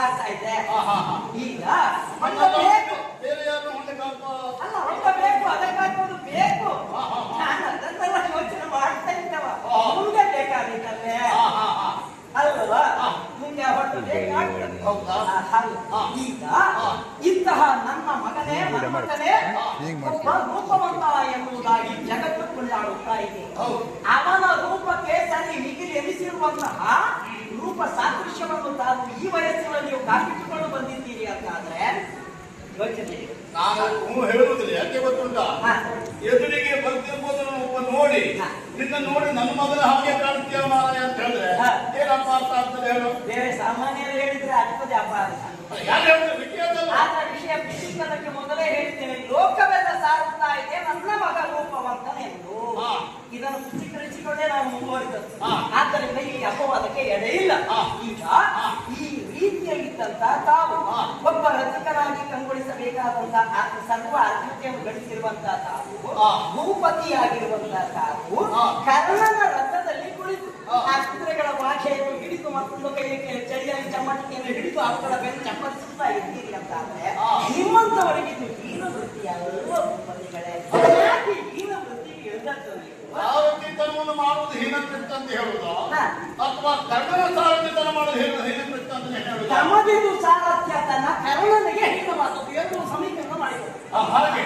ಆಗ್ತಾ ಇದೆ. ಈಗ ಬೇರೆ ಯಾರು ಅಲ್ಲ ಹೊಂದಬೇಕು, ಅದಕ್ಕಾಗೋದು ಬೇಕು. ನಾನು ಅದನ್ನೆಲ್ಲ ಯೋಚನೆ ಮಾಡ್ತಾ ಇದ್ದವ. ಮುಂದೆ ಬೇಕಾಗಿತ್ತಲ್ಲೇ ಅಲ್ವಾ, ಮುಂದೆ ಹೊಟ್ಟು ಬೇಕಾಗ್ತದೆ. ಈಗ ಇಂತಹ ನನ್ನ ಮಗನೇ ಮೊಮ್ಮಗನೇ ಒಬ್ಬ ರೂಪವಂತ ಎಂಬುದಾಗಿ ಜಗತ್ತು ಕೊಂಡಾಡುತ್ತಾ ಇದೆ. ಅವನ ರೂಪಕ್ಕೆ ಸರಿ ಮಿಗಿಲು ಎನಿಸಿರುವಂತಹ ರೂಪ ಸಾದೃಶ್ಯವನ್ನು ತಾನು ಈ ವಯಸ್ಸಿನಲ್ಲಿ ನೀವು ಕಾಪಿಟ್ಟುಕೊಂಡು ಬಂದಿದ್ದೀರಿ ಅಂತಾದ್ರೆ ಯೋಚನೆ. ನಾನು ಹೇಳುವುದಿಲ್ಲ, ಯಾಕೆ ಗೊತ್ತುಂಟ, ಎದುರಿಗೆ ಬರ್ತಿರ್ಬೋದನ್ನು ನೋಡಿ ನಿನ್ನ ನೋಡಿ ನನ್ನ ಮಗನ ಹಾಗೆ ಕಾಣ್ತೀಯ ಮಾರಾಯ ಅಂತ ಹೇಳಿದ್ರೆ ಏನಪ್ಪ ಅರ್ಥ ಆಗ್ತದೆ ಹೇಳು? ಬೇರೆ ಸಾಮಾನ್ಯರು ಹೇಳಿದ್ರೆ ಆಗ್ತದೆ ಅಪಾರ. ಆದ ವಿಷಯ ಬಿಡಿಸುವುದಕ್ಕೆ ಮೊದಲೇ ಹೇಳ್ತೇನೆ, ಲೋಕವೆಲ್ಲ ಸಾರುತ್ತಾ ಇದೆ ನನ್ನ ಮಗ ರೂಪವಂತನೆಂದು. ಇದನ್ನು ಪುಷ್ಟೀಕರಿಸಿಕೊಂಡೇ ನಾವು ಮುಂದುವರಿದದ್ದು. ಆದ್ದರಿಂದ ಈ ಅಪವಾದಕ್ಕೆ ಎಡೆ ಇಲ್ಲ. ಈಗ ಈ ರೀತಿಯಲ್ಲಿದ್ದಂತಹ ತಾವು ಒಬ್ಬ ರಸಿಕನಾಗಿ ಕಂಗೊಳಿಸಬೇಕಾದಂತಹ ಸರ್ವ ಅರ್ಹತೆಯನ್ನು ಗಳಿಸಿರುವಂತಹ ತಾವು, ಭೂಪತಿಯಾಗಿರುವಂತಹ ತಾವು, ಕರ್ಣನ ರಥದಲ್ಲಿ ಕುಳಿತು ಆ ಕುದುರೆಗಳ ಭಾಷೆಯನ್ನು ಹಿಡಿದು ಮತ್ತೊಂದು ಕೈಗೆ ಚಳಿಯಲ್ಲಿ ಚಮ್ಮಟಿಕೆಯನ್ನು ಹಿಡಿದು ಅವುಗಳ ಬೆನ್ನು ಚಪ್ಪರಿಸುತ್ತಾ ಇದ್ದೀರಿ ಅಂತಾದ್ರೆ ನಿಮ್ಮಂತವರಿಗೆ ಇದು ಹೀನ ವೃತ್ತಿಯಾಗಲ್ವ ಭೂಪತಿಗಳೇ? ಯಾಕೆ ಹೀನ ವೃತ್ತಿಗೆ ಇಳಿದದ್ದು? ಸಾರಥಿತನವನ್ನು ಮಾಡುವುದು ಹೀನಕೃತ್ಯ ಅಂತ ಹೇಳುವುದು ಅಥವಾ ಕರ್ಣನ ಸಾರಥಿತನ ಮಾಡುವುದು ಹೀನಕೃತ್ಯ ಅಂತ ಹೇಳುವುದು? ತಮದಿದು ಸಾರಥ್ಯತನ ಕರ್ಣನಿಗೆ ಹೀನವಾದದ್ದು ಎಂದು ಸಮೀಕರಣ ಮಾಡಿದರು. ಹಾಗೆ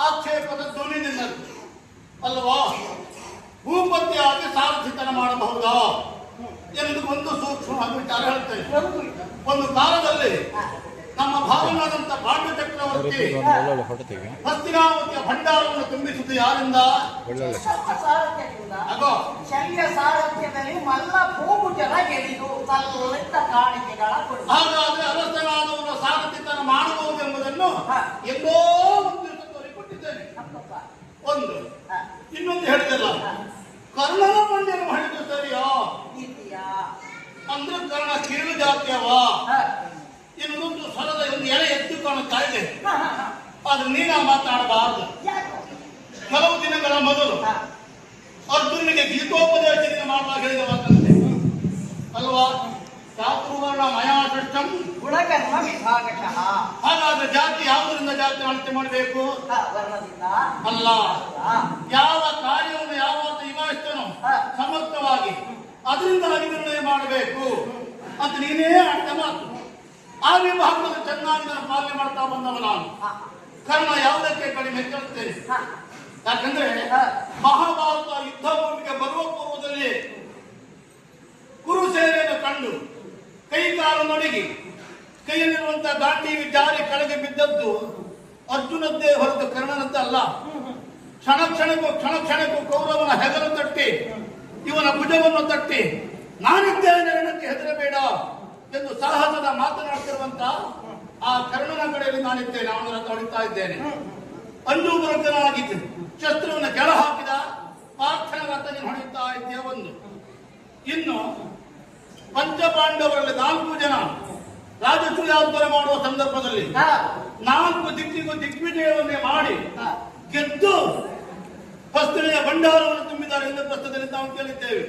ಆಕ್ಷೇಪದ ಧ್ವನಿ ನಿನ್ನದು ಅಲ್ವಾ? ಭೂಪತಿಯಾಗಿ ಸಾರಥಿತನ ಮಾಡಬಹುದಾ ಎಂದು ಒಂದು ಸೂಕ್ಷ್ಮವಾಗಿ ವಿಚಾರ ಹೇಳ್ತೇನೆ. ಒಂದು ಕಾಲದಲ್ಲಿ ನಮ್ಮ ಭಾವನಾದಂತ ಪಾಂಡು ಚಕ್ರವರ್ತಿ ಹಸ್ತಿನಾವತಿಯ ಭಂಡಾರವನ್ನು ತುಂಬಿಸುವುದು ಯಾರಿಂದ? ಶಲ್ಯ ಸಾರಥ್ಯದಲ್ಲಿ ಮಲ್ಲ ಭೂಮುಜರ ಗೆಡಿದು ಸಲ್ಲಿತ ಕಾಣಿಕೆಗಳ ಹಾಗಾದ್ರೆ ಅರಸನಾದವರ ಸಾರಥಿತನ ಮಾಡಬಹುದೆಂಬುದನ್ನು ಎಲ್ಲೋ ಒಂದು ತೋರಿಕೊಟ್ಟಿದ್ದೇನೆ. ಒಂದು ಇನ್ನೊಂದು ಹೇಳಿದಲ್ಲ, ಕರ್ಣನ ಮಂಡ್ಯನ ಮಾಡಿದ್ದು ಸರಿಯಾ? ಅಂದ್ರೆ ಕರ್ಣ ಕೀಳು ಜಾತಿಯವ. ಇನ್ನೊಂದು ಸ್ವರದ ಒಂದು ಎಲೆ ಎದ್ದು ಕಾಣುತ್ತಾ ಇದೆ. ಹಾ, ಹಾ, ಹಾ. ಆದ್ರೆ ನೀನ ಮಾತಾಡಬಾರದು. ಯಾಕೆ? ಕೆಲವು ದಿನಗಳ ಮೊದಲು ಹಾ. ಅರ್ಜುನಿಗೆ ಗೀತೋಪದೇಶದಿಂದ ಮಾಡುವಾಗ ಹೇಳಿದ ಮಾತಂತೆ ಅಲ್ವಾ? ಚಾತುರ್ವರ್ಣ ಮಯಾ ಸೃಷ್ಟಂ ಗುಣಕರ್ಮ ವಿಭಾಗಶಃ. ಹಾಗಾದ್ರೆ ಜಾತಿ ಯಾವುದರಿಂದ ಜಾತಿ ಅಳತೆ ಮಾಡಬೇಕು? ಹಾ, ವರ್ಣದಿಂದ ಅಲ್ಲ, ಹಾ. ಯಾವ ಕಾರ್ಯವನ್ನು ಯಾವಾಗ ನಿಭಾಯಿಸ್ತನೋ ಸಮರ್ಥವಾಗಿ ಅದರಿಂದಾಗಿ ನಿರ್ಣಯ ಮಾಡಬೇಕು ಅಂತ ನೀನೇ ಆಡಿದ ಮಾತು. ಆ ವಿಭಾಗದಲ್ಲಿ ಚೆನ್ನಾಗಿ ನಾನು ಪಾಲನೆ ಮಾಡ್ತಾ ಬಂದವ ನಾನು. ಹಾ, ಕರ್ಣ ಯಾವುದಕ್ಕೆ ಕಡಿಮೆ ಕೇಳುತ್ತೇನೆ. ಹಾ. ಯಾಕಂದ್ರೆ ಮಹಾಭಾರತ ಯುದ್ಧ ಭೂಮಿಗೆ ಬರುವ ಪೂರ್ವದಲ್ಲಿ ಕುರುಸೇನೆಯನ್ನು ಕಂಡು ಕೈ ಕಾಲು ನಡುಗಿ ಕೈಯಲ್ಲಿರುವಂತಹ ಗಾಂಧಿ ಜಾರಿ ಕೆಳಗೆ ಬಿದ್ದದ್ದು ಅರ್ಜುನದ್ದೇ ಹೊರತು ಕರ್ಣನದ್ದಲ್ಲ. ಕ್ಷಣ ಕ್ಷಣಕ್ಕೂ ಕೌರವನ ಹೆಗಲು ತಟ್ಟಿ ಇವನ ಭುಜವನ್ನು ತಟ್ಟಿ ನಾನಿದ್ದೇನೆ ರಣಕ್ಕೆ ಹೆದರಬೇಡ ಎಂದು ಸಾಹಸದ ಮಾತನಾಡ್ತಿರುವಂತ ಆ ಕರ್ಣನ ಕಡೆಯಲ್ಲಿ ನಾನಿದ್ದೇನೆ, ಅವನ ರಥ ಹೊಡಿತಾ ಇದ್ದೇನೆ. ಅಂಜೂಬರಕನಾಗಿದ್ದು ಶಸ್ತ್ರವನ್ನು ಕೆಳ ಹಾಕಿದ ಪಾರ್ಥನ ರಥ ನೀನು ಹೊಡೆಯುತ್ತಾ ಇದ್ದೀಯ. ಒಂದು ಇನ್ನು ಪಂಚಪಾಂಡವರಲ್ಲಿ 4 ಜನ ರಾಜಸೂಯಾತ್ತರ ಮಾಡುವ ಸಂದರ್ಭದಲ್ಲಿ 4 ದಿಕ್ಕಿಗೂ ದಿಗ್ವಿಜಯವನ್ನೇ ಮಾಡಿ ಗೆದ್ದು ಹಸ್ತಿನೆಯ ಭಂಡಾರವನ್ನು ತುಂಬಿದ್ದಾರೆ ಎಂದು ಪ್ರಸ್ತುತದಲ್ಲಿ ನಾವು ಕೇಳಿದ್ದೇವೆ.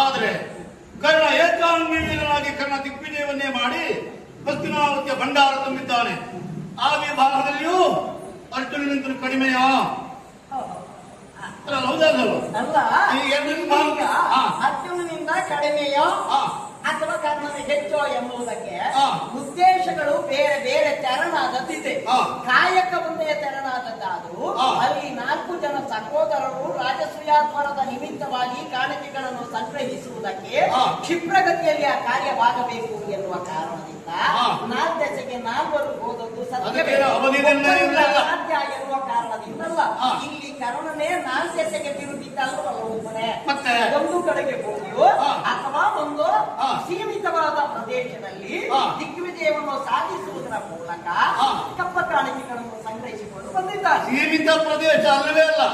ಆದರೆ ಕರ್ಣ ಏಕಾಂಗೀನಾಗಿ ಕರ್ಣ ದಿಗ್ವಿಜಯವನ್ನೇ ಮಾಡಿ ಹಸ್ತಿನಾವತಿಯ ಭಂಡಾರ ತುಂಬಿದ್ದಾನೆ. ಆ ವಿಭಾಗದಲ್ಲಿಯೂ ಅರ್ಜುನನಿಂದ ಕಡಿಮೆಯಾ? ಹೌದಲ್ವ? ಅಲ್ಲ, ಅರ್ಜುನನಿಂದ ಕಡಿಮೆಯೋ ಅಥವಾ ಕರ್ಣನ ಹೆಚ್ಚೋ ಎಂಬುದಕ್ಕೆ ಉದ್ದೇಶಗಳು ಬೇರೆ ಬೇರೆ ತೆರನಾದದ್ದಿದೆ. ಕಾಯಕ ಒಂದೇ ತೆರನಾದದ್ದಾದರೂ ಅಲ್ಲಿ 4 ಜನ ಸಹೋದರರು ರಾಜಸೂಯಾತ್ಮರದ ನಿಮಿತ್ತವಾಗಿ ಕಾಣಿಕೆಗಳನ್ನು ಸಂಗ್ರಹಿಸುವುದಕ್ಕೆ ಕ್ಷಿಪ್ರಗತಿಯಲ್ಲಿ ಆ ಕಾರ್ಯವಾಗಬೇಕು ಎನ್ನುವ ಕಾರಣದಿಂದ 4 ದಶೆಗೆ 4 ಹೋದದ್ದು ಸತ್ಯ ಎನ್ನುವ ಕಾರಣದಿಂದಲ್ಲ. ಇಲ್ಲಿ ಕರ್ಣನೇ 4 ದಶೆಗೆ ತಿರುಗಿದ್ದಲ್ವಲ್ಲ, ಒಬ್ಬನೇ ಒಂದು ಕಡೆಗೆ ಹೋಗಿಯೋ ಅಥವಾ ಒಂದು ಸೀಮಿತವಾದ ಪ್ರದೇಶದಲ್ಲಿ ದಿಗ್ವಿಜಯವನ್ನು ಸಾಧಿಸುವುದರ ಮೂಲಕ ಕಪ್ಪ ಕಾಣಿಕೆಗಳನ್ನು ಸಂಗ್ರಹಿಸಿಕೊಂಡು ಬಂದಿದ್ದಾರೆ. ಸೀಮಿತ ಪ್ರದೇಶ ಅಲ್ಲವೇ ಅಲ್ಲ,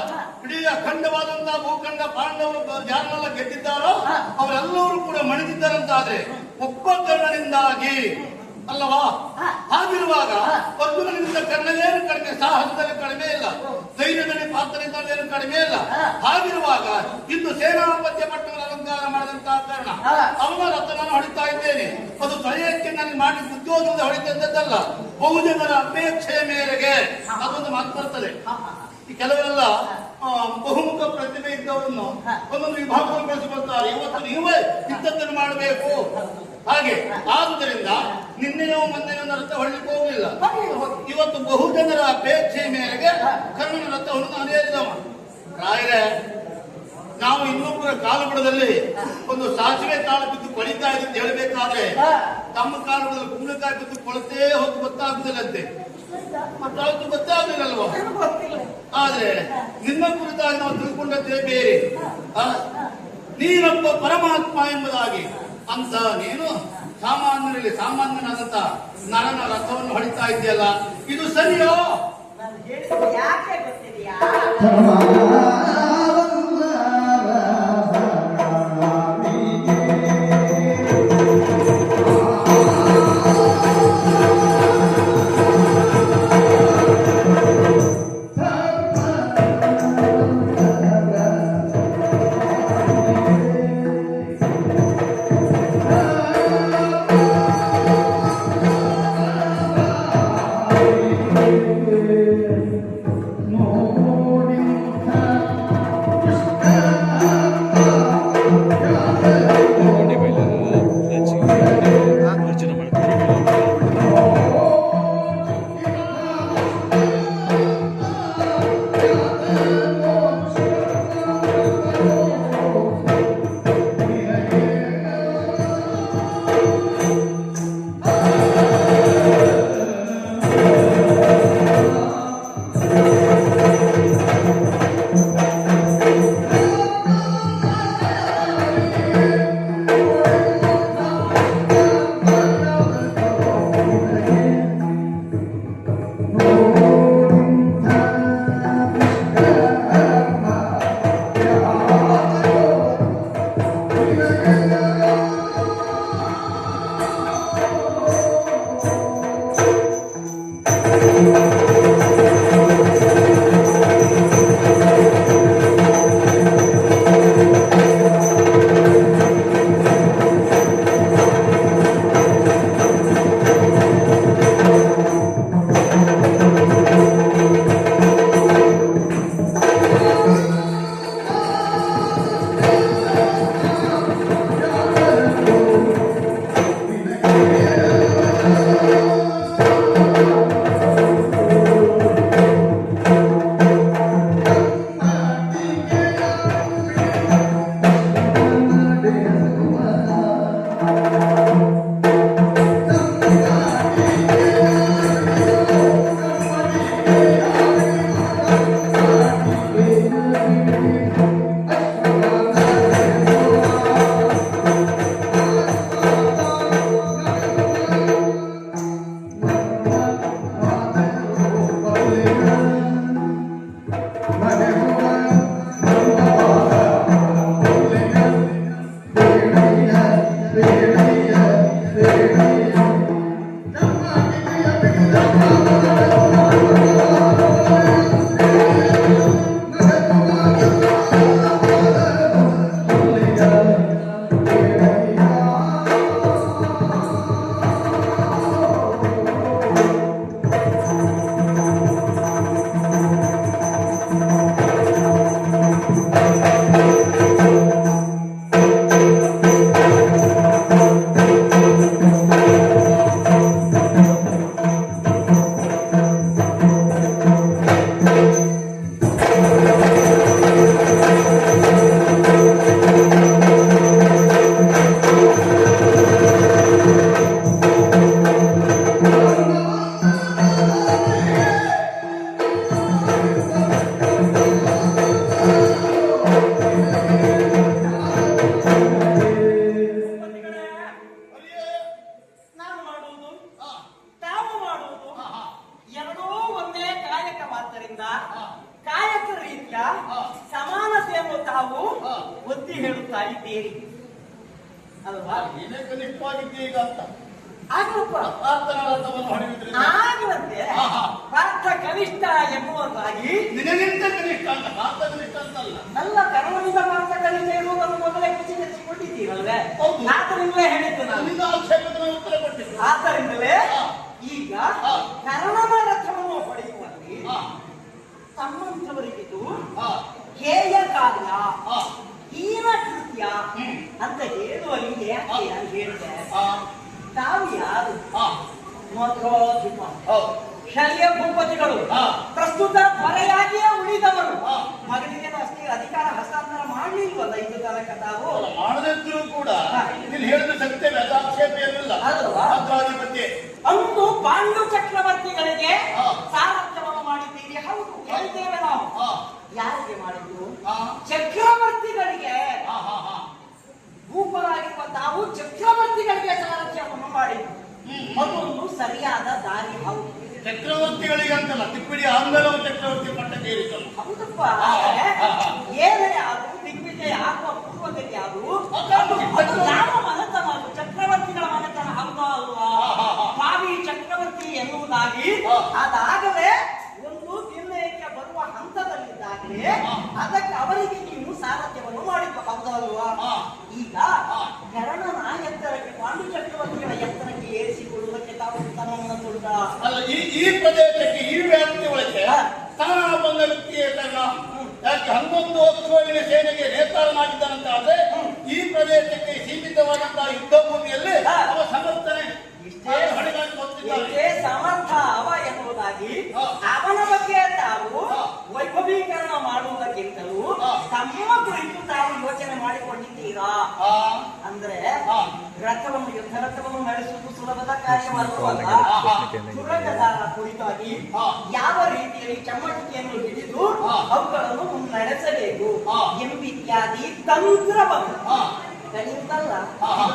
ಇಡೀ ಅಖಂಡವಾದಂತಹ ಭೂಖಂಡ ಪಾಂಡವರು ಯಾರೆಲ್ಲ ಗೆದ್ದಿದ್ದಾರೋ ಅವರೆಲ್ಲರೂ ಕೂಡ ಮಣಿದಿದ್ದಾರಂತಾದ್ರೆ ಒಬ್ಬ ಕರ್ಣನಿಂದಾಗಿ ಅಲ್ಲವಾ? ಹಾಗಿರುವಾಗ ಅರ್ಜುನನಿಂದ ಕರ್ಣವೇನು ಕಡಿಮೆ, ಸಾಹಸದಲ್ಲಿ ಕಡಿಮೆ ಇಲ್ಲ, ಧೈರ್ಯದಲ್ಲಿ ಪಾತ್ರನಿಂದ ಕಡಿಮೆ ಇಲ್ಲ. ಹಾಗಿರುವಾಗ ಇಂದು ಸೇನಾಪತ್ಯ ಪಟ್ಟಣದ ಅಲಂಕಾರ ಮಾಡಿದಂತಹ ಕರ್ಣ ಅವನ ರಥ ನಾನು ಹೊಡಿತಾ ಇದ್ದೇನೆ. ಅದು ತಲೆಯಕ್ಕೆ ನನಗೆ ಮಾಡಿ ಉದ್ಯೋಗದಿಂದ ಹೊಡಿತದ್ದಲ್ಲ, ಬಹುಜನರ ಅಪೇಕ್ಷೆಯ ಮೇರೆಗೆ ಅದೊಂದು ಮಾತು ಬರ್ತದೆ. ಈ ಕೆಲವೆಲ್ಲ ಬಹುಮುಖ ಪ್ರತಿಭೆ ಇದ್ದವರನ್ನು ಒಂದೊಂದು ವಿಭಾಗವನ್ನು ಬೆಳೆಸಿಕೊಳ್ತಾರೆ. ಇವತ್ತು ನೀವೇ ಇಂಥದ್ದನ್ನು ಮಾಡಬೇಕು ಹಾಗೆ. ಆದುದರಿಂದ ನಿನ್ನೆಯೋ ಮೊನ್ನೆಯೋ ರಥ ಹೊರಲಿಕ್ಕೆ ಹೋಗಲಿಲ್ಲ. ಇವತ್ತು ಬಹುಜನರ ಅಪೇಕ್ಷೆ ಮೇರೆಗೆ ಕರ್ಣನ ರಥವನ್ನು ನಾನು ಏರಿದವ. ರಾಯರೇ, ನಾವು ಇನ್ನೊಬ್ಬರ ಕಾಲುಬುಡದಲ್ಲಿ ಒಂದು ಸಾಸಿವೆ ಕಾಳು ಬಿದ್ದು ಕೊಳಿತಾ ಇದೆ ಅಂತ ಹೇಳಬೇಕಾದ್ರೆ ತಮ್ಮ ಕಾಲುಬುಡದಲ್ಲಿ ಕುಂಬಳಕಾಯಿ ಬಿದ್ದು ಕೊಳತೇ ಹೊತ್ತು ಗೊತ್ತಾಗುದಿಲ್ಲಂತೆ. ಮತ್ತಾವತ್ತು ಗೊತ್ತಾಗಲಿಲ್ಲಲ್ವ? ಆದ್ರೆ ನಿನ್ನ ಕುರಿತಾಗಿ ನಾವು ತಿಳ್ಕೊಂಡದ್ದೇ ಬೇರೆ. ನೀನೊಬ್ಬ ಪರಮಾತ್ಮ ಎಂಬುದಾಗಿ ಅಂತ ನೀನು ಸಾಮಾನ್ಯರಲ್ಲಿ ಸಾಮಾನ್ಯನಾದಂತ ನರನ ರಥವನ್ನು ಹೊಡಿತಾ ಇದೆಯಲ್ಲ, ಇದು ಸರಿಯೋ? ಯಾಕೆ ಗೊತ್ತಿದೆಯಾ? ನೋಡಿ ಅಲ್ವಾ? ನೀನೇ ಕನಿಷ್ಠವಾಗಿದ್ದೀಯ ಈಗ ಅಂತ ಆಗಪ್ಪ ಪ್ರಾರ್ಥನಾರ್ಥವನ್ನು ಹೊಡೆಯುವುದರಿಂದ ಆಗದಂತೆ ಪಾರ್ಥ ಕನಿಷ್ಠ ಎಂಬುದಾಗಿ ನಿನಗಿಂತ ಕನಿಷ್ಠ ಅಂತ ಪಾರ್ಥ ಕನಿಷ್ಠ ಅಂತಲ್ಲ. ನನ್ನ ಕರ್ಮದಿಂದ ಪಾರ್ಥ ಕನಿಷ್ಠ ಎನ್ನುವುದನ್ನು ಮೊದಲೇ ಖಚಿತಪಡಿಸಿಕೊಟ್ಟಿದ್ದೀರಲ್ವೇ? ಹೌದು. ಆದ್ದರಿಂದಲೇ ಹೇಳಿದ್ದು ನಾನು. ನಿನ್ನ ಆಕ್ಷೇಪಕ್ಕೆ ಉತ್ತರ ಕೊಟ್ಟಿದ್ದು. ಆದ್ದರಿಂದಲೇ ಈಗ ಕರ್ಣನ ರಥವನ್ನು ಹೊಡೆಯುವಲ್ಲಿ ತಮ್ಮಂಥವರಿಗಿದು ಹೇಯ ಕಾರ್ಯ, ಹೀನ ಕೃತ್ಯ ಅಂತ ಹೇಳುವಲ್ಲಿ ಯಾಕೆ ನಾನು ಹೇಳಿದೆ? ತಾವು ಯಾರು? ಮಧ್ವಾಧಿಪ ಶಲ್ಯ ಭೂಪತಿಗಳು, ಪ್ರಸ್ತುತ ಹೊರೆಯಾಗಿಯೇ ಉಳಿದವರು. ಮಗನಿಗೆ ಅಷ್ಟೇ ಅಧಿಕಾರ ಹಸ್ತಾಂತರ ಮಾಡಲಿಲ್ವಲ್ಲ ಇದು ತನಕ ತಾವು? ಮಾಡದಿದ್ರು ಕೂಡ ನೀನು ಹೇಳಿದ ಸತ್ಯ ವ್ಯಥಾಕ್ಷೇಪ ಏನಿಲ್ಲ. ಮಧ್ವಾಧಿಪತಿ ಅಂದು ಪಾಂಡು ಚಕ್ರವರ್ತಿಗಳಿಗೆ ಸಾರಥ್ಯವನ್ನು ಮಾಡಿದ್ದೀರಿ. ಹೌದು, ಹೇಳಿದ್ದೇವೆ ನಾವು. ಯಾರಿಗೆ ಮಾಡಿದ್ದು? ಚಕ್ರವರ್ತಿಗಳಿಗೆ. ಭೂಪರಾಗಿರುವ ತಾವು ಚಕ್ರವರ್ತಿಗಳಿಗೆ ಸಾರಥ್ಯವನ್ನು ಮಾಡಿದ್ದು. ಅದೊಂದು ಸರಿಯಾದ ದಾರಿ. ಹೌದು, ಚಕ್ರವರ್ತಿಗಳಿಗೆ ಅಂತಲ್ಲ, ತಿಪ್ಪಿಡಿ ಆಂಗ್ಲವು ಚಕ್ರವರ್ತಿ ಪಟ್ಟಕ್ಕೆ ಏರಿಸಲು. ಹೌದಪ್ಪ. ಏನೇ ಆದ್ರೂ ದಿಗ್ವಿಜಯ ಆಗುವ ಪೂರ್ವದಲ್ಲಿ ಆದ್ರೂ ಯಾವ ಮನೆತನ? ಚಕ್ರವರ್ತಿಗಳ ಮನೆತನ ಹೌದಾ ಅಲ್ವಾ? ಭಾವಿ ಚಕ್ರವರ್ತಿ ಎನ್ನುವುದಾಗಿ ಅದಾಗಲೇ ಒಂದು ನಿರ್ಣಯಕ್ಕೆ ಬರುವ ಹಂತದಲ್ಲಿದ್ದಾಗಲೇ ಅದಕ್ಕೆ ಅವರಿಗೆ ನೀವು ಸಾರಥ್ಯವನ್ನು ಮಾಡಿದ್ದು ಹೌದಾ ಅಲ್ವಾ? ಈಗ ಕರ್ಣನ ಎತ್ತರಕ್ಕೆ ಪಾಂಡು ಚಕ್ರವರ್ತಿಗಳ ಎತ್ತರಕ್ಕೆ ಏರಿಸಿಕೊಳ್ಳುವುದಕ್ಕೆ ತಾವು ತನವನ್ನು ತೊಡುತ್ತ ಅಲ್ಲ, ಈ ಪ್ರದೇಶಕ್ಕೆ ಈ ವ್ಯಾಪ್ತಿ ಒಳಗೆ ಸ್ಥಾನ ಬಂದ ವ್ಯಕ್ತಿಯೇ ಕರ್ಣ. ಯಾಕೆ 11 ಅಕ್ಷೋಹಿಣ ಸೇನೆಗೆ ನೇತಾರನಾಗಿದ್ದಾನಂತಾದ್ರೆ ಈ ಪ್ರದೇಶಕ್ಕೆ ಸೀಮಿತವಾದಂತಹ ಯುದ್ಧ ಭೂಮಿಯಲ್ಲಿ ಅವ ಸಮರ್ಥನೆ ಸಮರ್ಥ ಅವ ಎನ್ನುವುದಾಗಿ ಅವನ ಬಗ್ಗೆ ತಾವು ವೈಭವೀಕರಣ ಮಾಡುವುದಕ್ಕಿಂತಲೂ ತಮ್ಮ ಕುರಿತು ತಾವು ಯೋಚನೆ ಮಾಡಿಕೊಂಡಿದ್ದೀರಾ? ಅಂದ್ರೆ ರಥವನ್ನು ಯುದ್ಧ ರಥವನ್ನು ನಡೆಸುವುದು ಸುಲಭದ ಕಾರ್ಯವಲ್ಲವಲ್ಲ. ಸುರಂಗದಾರ ಕುರಿತಾಗಿ ಯಾವ ರೀತಿಯಲ್ಲಿ ಚಮ್ಮಟುಕಿಯನ್ನು ಹಿಡಿದು ಅವುಗಳನ್ನು ನಡೆಸಬೇಕು ಎಂಬಿತ್ಯಾದಿ ತಂತ್ರವನ್ನು ಗಣಿತಲ್ಲ,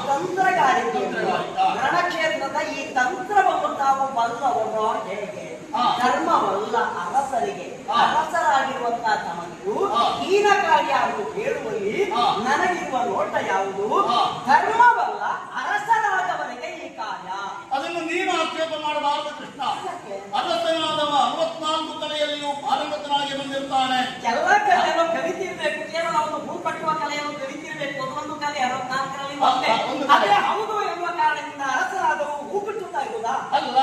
ತಂತ್ರಗಾರಿಕೆ ರಣಕ್ಷೇತ್ರದ ಈ ತಂತ್ರವನ್ನು ತಾವು ಬಲ್ಲವರು ಹೇಗೆ? ಧರ್ಮವಲ್ಲ ಅರಸರಿಗೆ, ಅರಸರಾಗಿರುವಂತಹ ತಮಗೂ ಹೀನ ಕಾರ್ಯ ಎಂದು ಹೇಳುವಲ್ಲಿ ನನಗಿರುವ ನೋಟ ಯಾವುದು? ಧರ್ಮವಲ್ಲ ಅರಸರಾದವರಿಗೆ ಈ ಕಾರ್ಯ. ಅದನ್ನು ನೀನು ಆಕ್ಷೇಪ ಮಾಡಬಾರದು ಕೃಷ್ಣ. ಅರಸನಾದವ 64 ಕಲೆಯಲ್ಲಿಯೂ ಪಾರಂಗತನಾಗಿ ಬಂದಿರ್ತಾನೆ. ಎಲ್ಲ ಕಲೆಯನ್ನು ಕಲಿತಿರ್ಬೇಕು, ಕೇವಲ ಒಂದು ಹೂ ಕಟ್ಟುವ ಕಲೆಯನ್ನು ಕಲಿತಿರ್ಬೇಕು. ಅದೊಂದು ಕಲೆ 64ರಲ್ಲಿ ಒಂದೇ. ಅದೇ ಹೌದು ಎನ್ನುವ ಕಾರಣದಿಂದ ಅರಸರಾದವು ಹೂ ಕಟ್ಟುತ್ತಾ ಇರುವುದಾ? ಅಲ್ಲ,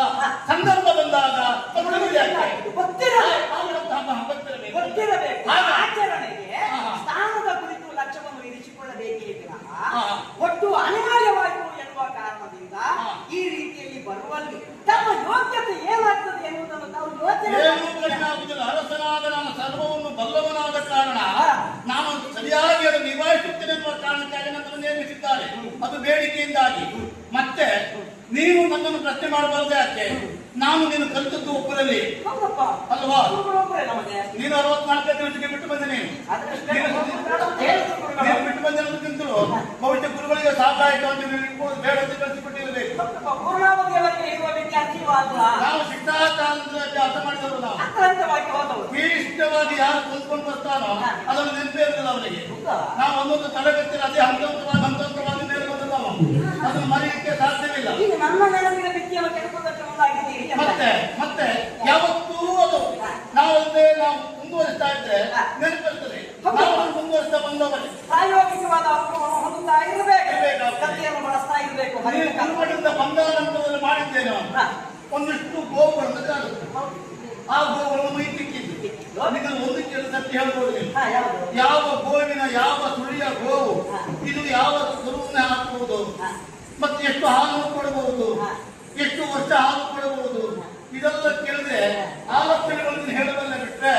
ಸಂದರ್ಭ ಬಂದಾಗ ಗೊತ್ತಿರಬೇಕು. ಆಚರಣೆಗೆ ಸ್ಥಾನದ ಕುರಿತು ಲಕ್ಷ್ಯವನ್ನು ಇರಿಸಿಕೊಳ್ಳಬೇಕೇ ವಿನಃ ಒಟ್ಟು ಅನಿವಾರ್ಯವಾಯಿತು ಎನ್ನುವ ಕಾರಣದಿಂದ ಈ ರೀತಿಯಲ್ಲಿ ಬರುವಲ್ಲಿ ತಮ್ಮ ಯೋಗ್ಯತೆ ಏನಾಗ್ತದೆ ಎನ್ನುವುದನ್ನು ನಾವು ಯೋಚನೆ ಅರಸನಾದ ನಾನು ಸರ್ವವನ್ನು ಬಲ್ಲವನಾದ ಕಾರಣ ನಾನು ಸರಿಯಾಗಿ ಅದನ್ನು ನಿಭಾಯಿಸುತ್ತೇನೆ ಎನ್ನುವ ಕಾರಣಕ್ಕಾಗಿ ನನ್ನನ್ನು ನೇಮಿಸಿದ್ದಾರೆ. ಅದು ಬೇಡಿಕೆಯಿಂದಾಗಿ. ಮತ್ತೆ ನೀನು ನನ್ನನ್ನು ಪ್ರಶ್ನೆ ಮಾಡಬಾರದು. ಯಾಕೆ? ನಾನು ನೀನು ಕಲಿತದ್ದು ಒಬ್ಬರಲ್ಲಿ ಅಲ್ವಾ? ನೀನು 64 ದಿವಸಕ್ಕೆ ಬಿಟ್ಟು ಬಂದೆ. ನೀನು ಬಿಟ್ಟು ಬಂದಿರೋದಕ್ಕಿಂತಲೂ ಭವಿಷ್ಯ ಗುರುಗಳಿಗೆ ಸಾಕಾಯಿತು ಅಂತ ಬೇಡ ಅಂತ ಕಲಿಸಿಕೊಟ್ಟಿರಬೇಕು. ನಾವು ಶಿಕ್ಷಾಚಾರದಲ್ಲಿ ಅರ್ಥ ಮಾಡಿದವರು. ನಾವು ಇಷ್ಟವಾಗಿ ಯಾರು ಕಲ್ತ್ಕೊಂಡು ಬರ್ತಾನೋ ಅದನ್ನು ನೆನಪಿರಲಿಲ್ಲ ಅವರಿಗೆ. ನಾವು ಒಂದೊಂದು ತರಗತಿ ಅದೇ ಹಂತವಾಗಿ ಮೇಲೆ ಬಂದ ನಾವು ಅದನ್ನು ಮರೆಯಲಿಕ್ಕೆ ಸಾಧ್ಯವಿಲ್ಲ. ಮತ್ತೆ ಯಾವತ್ತೂ ಅದು ನಾವು ಮುಂದುವರಿಸ್ತಾ ಇದ್ರೆ ನೆನಪಿರ್ತದೆ. ನಾವು ಮುಂದುವರಿಸ್ತಾ ಬಂದವರೇ ಪ್ರಾಯೋಗಿಕವಾದ ಅನುಭವವನ್ನು ಹೊಂದುತ್ತಾ ಇರಬೇಕು, ಕಥೆಯನ್ನು ಬಳಸ್ತಾ ಇರಬೇಕು. ಗುರುಗಳಿಂದ ಬಂದ ನಂತರದಲ್ಲಿ ಮಾಡಿದ್ದೇನೆ ಒಂದಿಷ್ಟು ಗೋವುಗಳನ್ನು ಕಾಣುತ್ತೆ. ಆ ಗೋವುಗಳನ್ನು ಮೈ ತಿಕ್ಕಿದ್ದು ನಿಮಗೆ ಒಂದು ಕೆಲಸ ಹೇಳ್ಬೋದು. ಯಾವ ಗೋವಿನ ಯಾವ ಸುಳಿಯ ಗೋವು ಇದು ಯಾವ ಗುರುವನ್ನ ಹಾಕಬಹುದು, ಮತ್ತೆ ಎಷ್ಟು ಹಾಲು ಕೊಡಬಹುದು, ಎಷ್ಟು ವರ್ಷ ಹಾಲು ಕೊಡಬಹುದು, ಇದೆಲ್ಲ ಕೇಳಿದ್ರೆ ಆಲೋಚನೆಗಳನ್ನು ಹೇಳಬಲ್ಲ. ಬಿಟ್ರೆ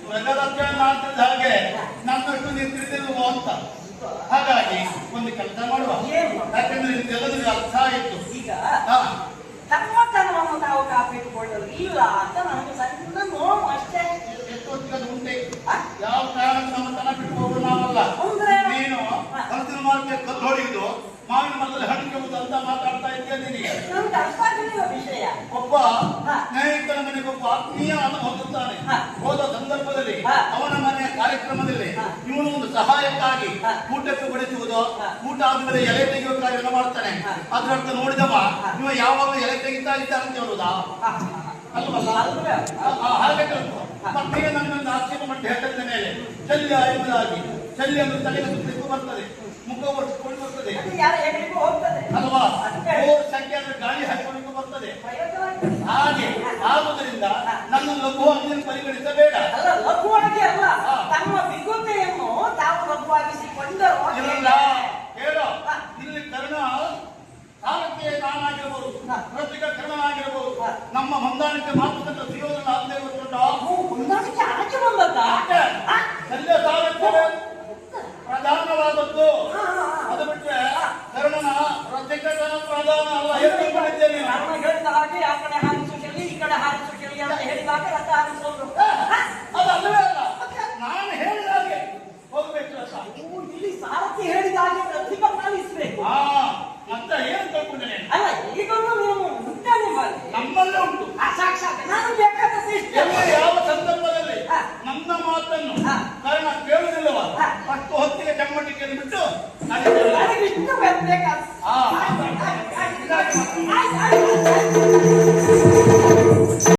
ಮೃಗರಕ್ಷಣೆ ಮಾಡ್ತಿದ್ದ ಹಾಗೆ ನನ್ನಷ್ಟು ನೀವು ತಿಳಿದಿಲ್ವೋ ಅಂತ. ಹಾಗಾಗಿ ಒಂದು ಕೆಲಸ ಮಾಡುವ, ಯಾಕಂದ್ರೆ ಇದೆಲ್ಲದೂ ಅರ್ಥ ಆಯಿತು. ಈಗ ತಮ್ಮತನವನ್ನು ನಾವು ಕಾಪಿಟ್ಟುಕೊಳ್ಳಲು ಇಲ್ಲ ಅಂತ ನನಗೆ ಸಣ್ಣ ನೋವು ಅಷ್ಟೇ. ಎಷ್ಟೊತ್ತಿಗೆ ಉಂಟೆ ಯಾವ ಕಾರಣಕ್ಕೆ ನಮ್ಮ ತನ ಬಿಟ್ಟು ಹೋಗುದು ನಾವಲ್ಲ. ನೀನು ಕಲ್ತಿನ ಮಾರ್ಕೆ ಕಲ್ಲು ಹೊಡೆಯುವುದು ಮಾವಿನ ಮರದಲ್ಲಿ ಹಣ್ಣಿಗೆ ಅಂತ ಮಾತಾಡ್ತಾ ಇದ್ದೆ. ನಿನಗೆ ವಿಷಯ ಒಬ್ಬ ಸ್ನೇಹಿತನ ಮನೆಗೆ ಒಬ್ಬ ಆತ್ಮೀಯ ಹೋಗುತ್ತಾನೆ. ಹೋದ ಸಂದರ್ಭದಲ್ಲಿ ಅವನ ಮನೆಯ ಕಾರ್ಯಕ್ರಮದಲ್ಲಿ ಇವನು ಒಂದು ಸಹಾಯಕ್ಕಾಗಿ ಊಟಕ್ಕೆ ಊಟಕ್ಕೆ ಬಡಿಸುವುದು, ಊಟ ಆದ್ಮೇಲೆ ಎಲೆ ತೆಗೆಯುವ ಕಾರ್ಯವನ್ನು ಮಾಡ್ತಾನೆ. ಅದ್ರರ್ಥ ನೋಡಿದವ ಇವ ಯಾವಾಗಲೂ ಎಲೆ ತೆಗಿತಾ ಇದ್ದಾನೆ ಅಂತ ಹೇಳುದಾ? ಅಲ್ವಲ್ಲ? ಹಾಗೆ ಕಲ್ಪು. ಮತ್ತೆ ನನ್ನೊಂದು ಆಕ್ಷೇಪ ಮಾಡಿ ಹೇಳ್ತದ ಮೇಲೆ ಶಲ್ಯ ಎಂಬುದಾಗಿ ಶಲ್ಯ ಎಂದು ತಲೆಗೆ ಸುತ್ತಲಿಕ್ಕೂ ಬರ್ತದೆ, ಮುಖ ಒರೆಸಿಕೊಂಡು ಬರ್ತದೆ ಅಲ್ವಾ? ಸಂಖ್ಯೆ ಅಂದ್ರೆ ಗಾಳಿ ಹಾಕಿಕೊಂಡು ಬರ್ತದೆ. ಹಾಗೆ ಆಗುವುದರಿಂದ ನನ್ನ ಲಘು ಅಂಜನ ಪರಿಗಣಿಸಬೇಡ. ಅಲ್ಲ, ಲಘುವಾಗಿ ಅಲ್ಲ, ತಮ್ಮ ವಿಗುತೆಯನ್ನು ತಾವು ಲಘುವಾಗಿಸಿಕೊಂಡರು. ಹೇಳೋ, ಇಲ್ಲಿ ಕರ್ಣ ಕಾಲಕ್ಕೆ ನಾನಾಗಿರಬಹುದು, ಪ್ರತಿಕ ಕರ್ಣನಾಗಿರಬಹುದು. ನಮ್ಮ ಹೊಂದಾಣಿಕೆ ಮಾತುಕತೆ ಸಿಗೋದನ್ನ ಆಗದೆ ಹೊಂದಾಣಿಕೆ ಆಚೆ ಬಂದದ್ದ ಶಲ್ಯ ಸಾಲಕ್ಕೆ ಪ್ರಧಾನವಾದದ್ದು. ಅದು ಬಿಟ್ರೆ ಕರ್ಣನ ಪ್ರತ್ಯೇಕತನ ಪ್ರಧಾನ ಅಲ್ಲ. ಹೇಳಿದ್ದೇನೆ ನಾನು ಹೇಳಿದ ಹಾಗೆ ಆ ಕಡೆ ಹಾರಿಸು ಶಲ್ಯ, ಈ ಕಡೆ ಹಾರಿಸು ಶಲ್ಯ ಅಂತ ಹೇಳಿದಾಗ ರಥ ಹಾರಿಸೋದು ಅದು ಅಲ್ಲವೇ ಅಲ್ಲ. ನಾನು ಹೇಳಿದ ಹಾಗೆ ಹೋಗ್ಬೇಕು ರಥ. ಇಲ್ಲಿ ಸಾರಥಿ